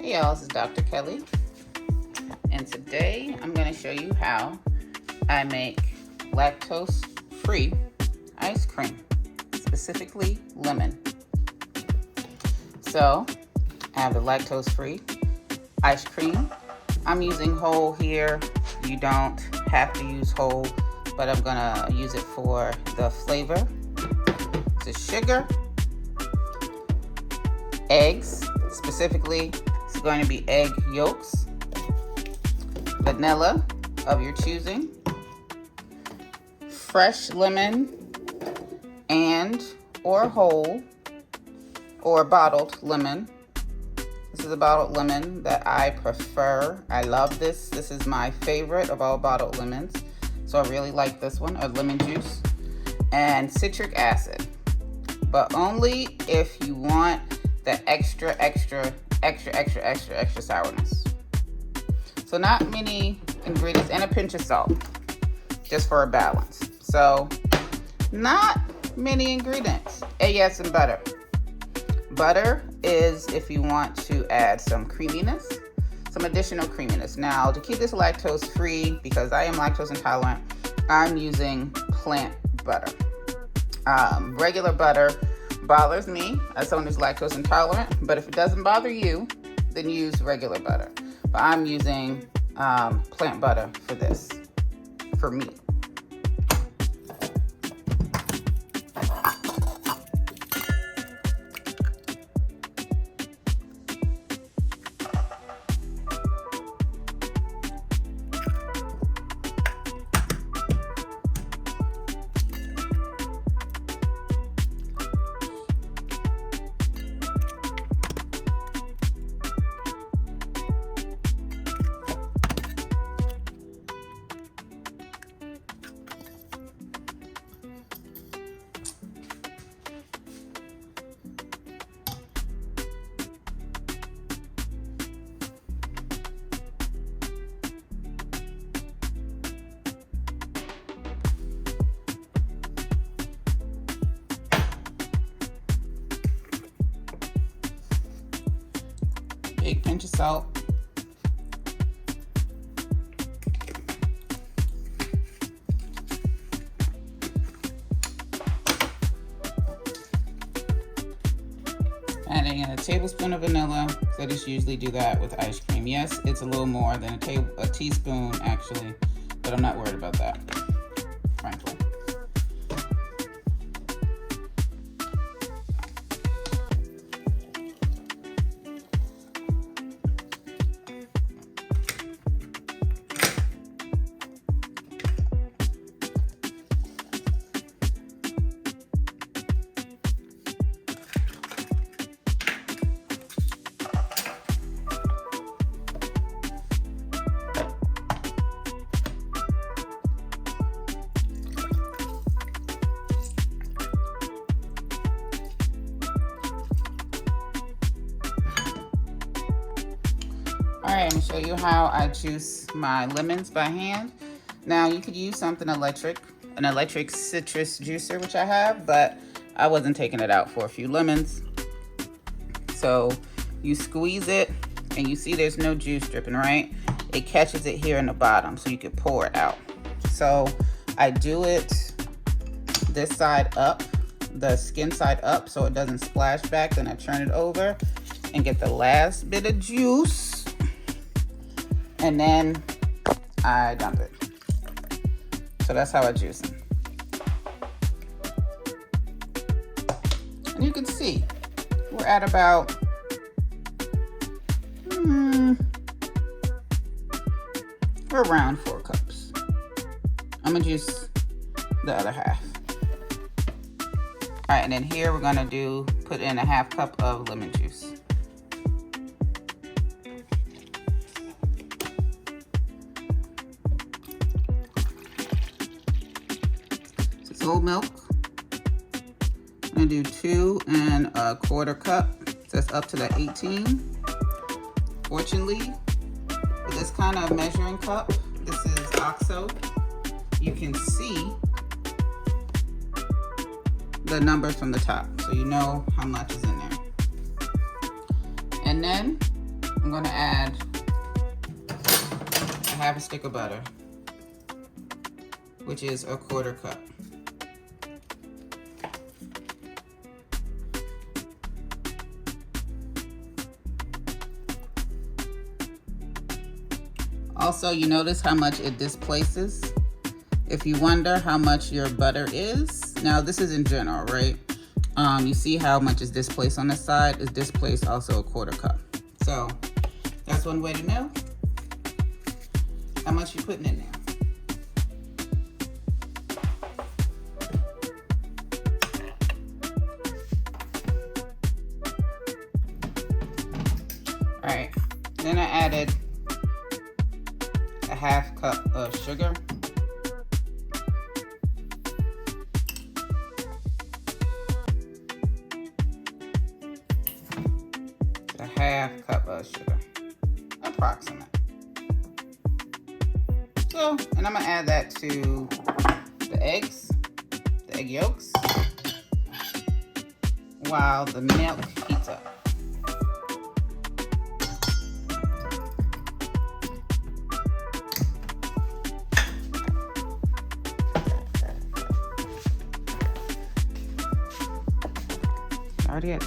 Hey y'all, this is Dr. Kelly, and today I'm going to show you how I make lactose-free ice cream, specifically lemon. So I have the lactose-free ice cream. I'm using whole here. You don't have to use whole, but I'm going to use it for the flavor. It's sugar, eggs, specifically it's going to be egg yolks, vanilla of your choosing, fresh lemon and or whole or bottled lemon. This is a bottled lemon that I prefer. I love this. This is my favorite of all bottled lemons. So I really like this one, of lemon juice. And citric acid, but only if you want the extra sourness. So not many ingredients, and a pinch of salt, just for a balance. So not many ingredients. Yes, and butter. Butter is if you want to add some creaminess, some additional creaminess. Now to keep this lactose free, because I am lactose intolerant, I'm using plant butter. Regular butter bothers me as someone who's lactose intolerant, but if it doesn't bother you, then use regular butter. But I'm using plant butter for this, for me. Big pinch of salt. Adding in a tablespoon of vanilla. So I just usually do that with ice cream. Yes, it's a little more than a teaspoon actually, but I'm not worried about that, frankly. All right, I'm gonna show you how I juice my lemons by hand. Now you could use something electric, an electric citrus juicer, which I have, but I wasn't taking it out for a few lemons. So you squeeze it and you see there's no juice dripping, right? It catches it here in the bottom so you could pour it out. So I do it this side up, the skin side up, so it doesn't splash back. Then I turn it over and get the last bit of juice. And then I dump it. So that's how I juice them. And you can see we're at about we're around 4 cups. I'm gonna juice the other half. All right, and then here we're gonna put in a half cup of lemon juice. Whole milk. I'm gonna do 2 1/4 cup. So that's up to the 18. Fortunately, with this kind of measuring cup, this is OXO, you can see the numbers from the top, so you know how much is in there. And then I'm gonna add a half a stick of butter, which is a 1/4 cup. Also, you notice how much it displaces? If you wonder how much your butter is, now this is in general, right? You see how much is displaced on the side? Is displaced also a 1/4 cup. So that's one way to know how much you're putting in there. All right, then I added a half cup of sugar. A half cup of sugar, approximate. So, and I'm gonna add that to the eggs, the egg yolks, while the milk heats up. Already it.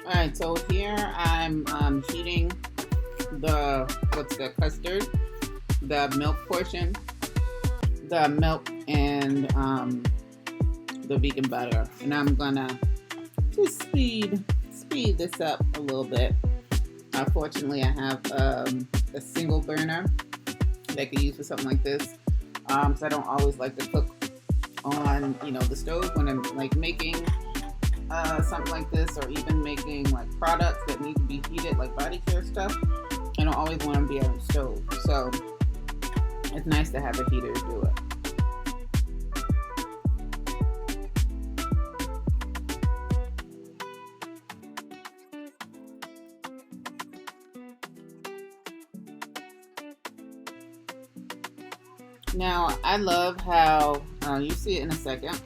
All right, so here I'm heating the custard, the milk portion, the milk and the vegan butter, and I'm gonna just speed this up a little bit. Fortunately, I have a single burner that I could use for something like this, so I don't always like to cook on the stove when I'm like making something like this, or even making like products that need to be heated, like body care stuff. I don't always want to be on the stove, so it's nice to have a heater to do it. Now, I love how, you see it in a second,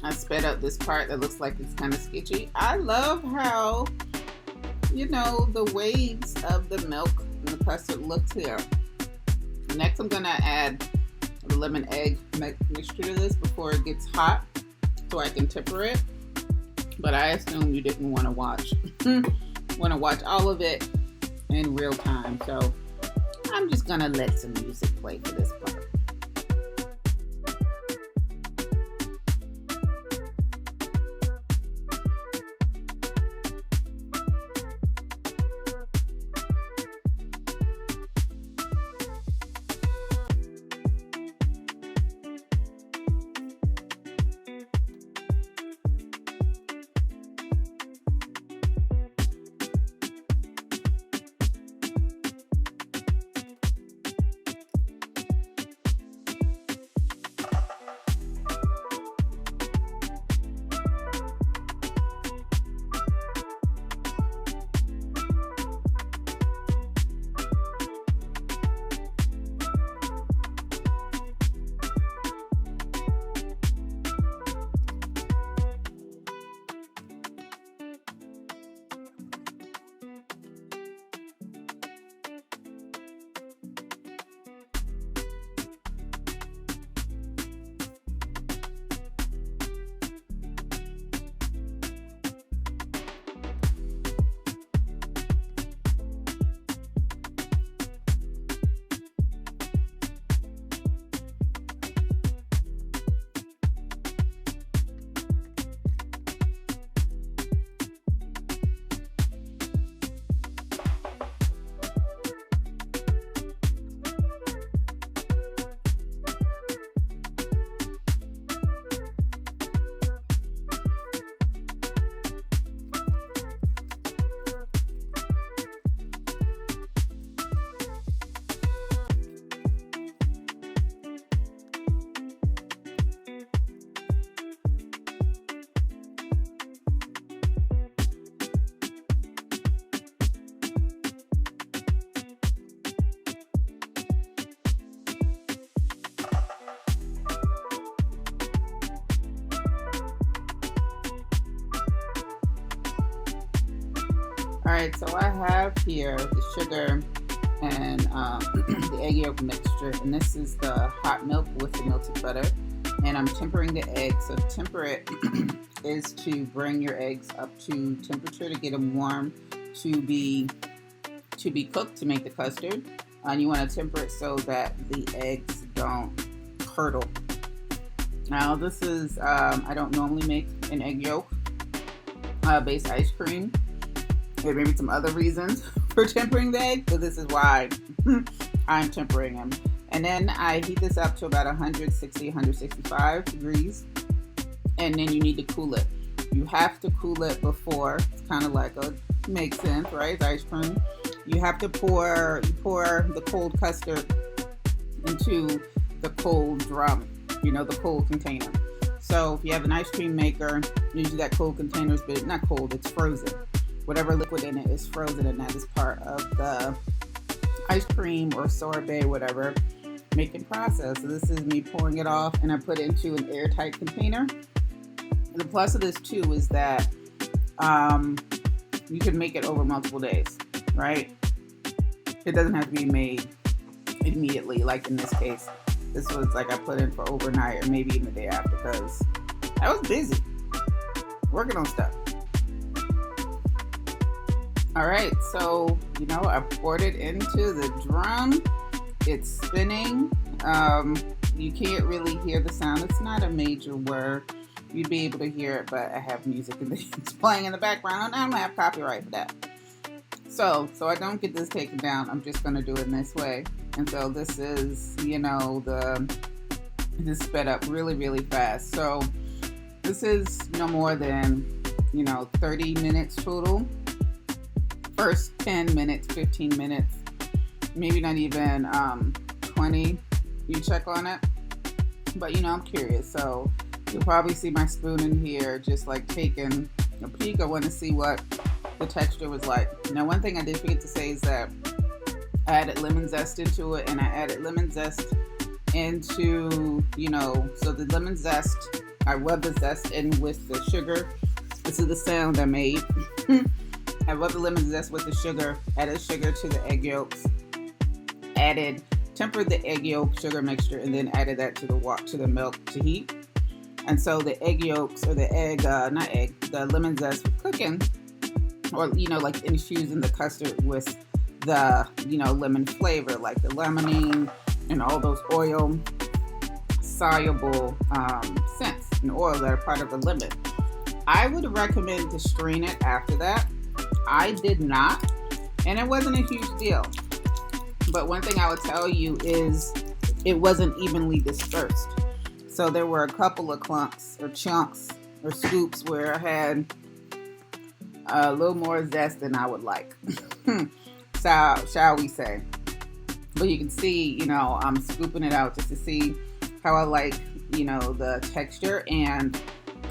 I sped up this part that looks like it's kind of sketchy. I love how, the waves of the milk and the custard looks here. Next, I'm gonna add the lemon egg mixture to this before it gets hot so I can temper it. But I assume you didn't want to watch all of it in real time. So I'm just gonna let some music play for this part. All right, so I have here the sugar and the egg yolk mixture, and this is the hot milk with the melted butter, and I'm tempering the eggs. So temper it is to bring your eggs up to temperature, to get them warm, to be cooked, to make the custard. And you want to temper it so that the eggs don't curdle. Now this is I don't normally make an egg yolk based ice cream. There may be some other reasons for tempering the egg, but this is why I'm tempering them. And then I heat this up to about 160, 165 degrees. And then you need to cool it. You have to cool it before. It's kind of like makes sense, right? It's ice cream. You have to pour the cold custard into the cold drum, the cold container. So if you have an ice cream maker, usually that cold container is, but not cold, it's frozen. Whatever liquid in it is frozen, and that is part of the ice cream or sorbet, whatever, making process. So this is me pouring it off, and I put it into an airtight container. The plus of this too is that you can make it over multiple days, right? It doesn't have to be made immediately, like in this case. This was like I put in for overnight or maybe even the day after, because I was busy working on stuff. All right, so I poured it into the drum. It's spinning. You can't really hear the sound. It's not a major whir. You'd be able to hear it, but I have music and it's playing in the background. I don't have copyright for that. So I don't get this taken down. I'm just gonna do it in this way. And so this is, this sped up really, really fast. So this is no more than, 30 minutes total. First 10 minutes, 15 minutes, maybe not even 20. You check on it. But I'm curious. So you'll probably see my spoon in here just like taking a peek. I want to see what the texture was like. Now, one thing I did forget to say is that I added lemon zest into it, and I added lemon zest into, so the lemon zest, I rubbed the zest in with the sugar. This is the sound I made. I rubbed the lemon zest with the sugar, added sugar to the egg yolks, tempered the egg yolk sugar mixture, and then added that to the milk to heat. And so the egg yolks, or the the lemon zest was cooking, or like infusing the custard with the lemon flavor, like the lemonine and all those oil soluble scents and oil that are part of the lemon. I would recommend to strain it after that. I did not, and it wasn't a huge deal. But one thing I would tell you is it wasn't evenly dispersed. So there were a couple of clumps or chunks or scoops where I had a little more zest than I would like, shall we say. But you can see, I'm scooping it out just to see how I like, the texture. And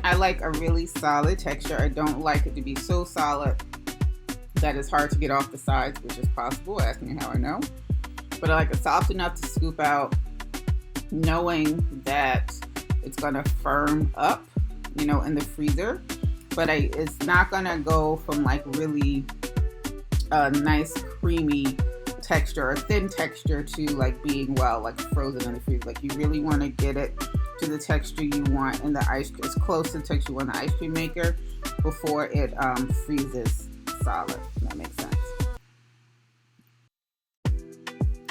I like a really solid texture. I don't like it to be so solid that it's hard to get off the sides, which is possible. Ask me how I know. But I like it soft enough to scoop out, knowing that it's gonna firm up, in the freezer. But it's not gonna go from like really a nice creamy texture or thin texture to like being like frozen in the freezer. Like you really want to get it to the texture you want in the ice cream, as close to the texture you want in the ice cream maker before it freezes solid. That makes sense.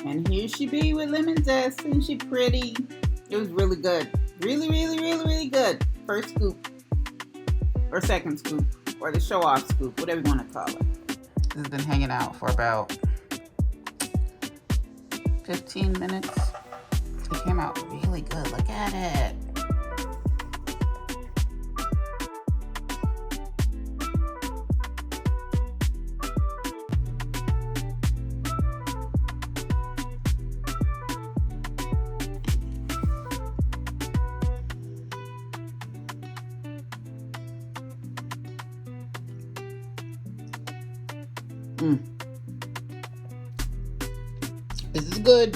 And here she be with lemon zest. Isn't she pretty? It was really good. Really, really, really, really good. First scoop. Or second scoop. Or the show off scoop. Whatever you want to call it. This has been hanging out for about 15 minutes. It came out really good. Look at it. This is good.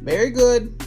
Very good.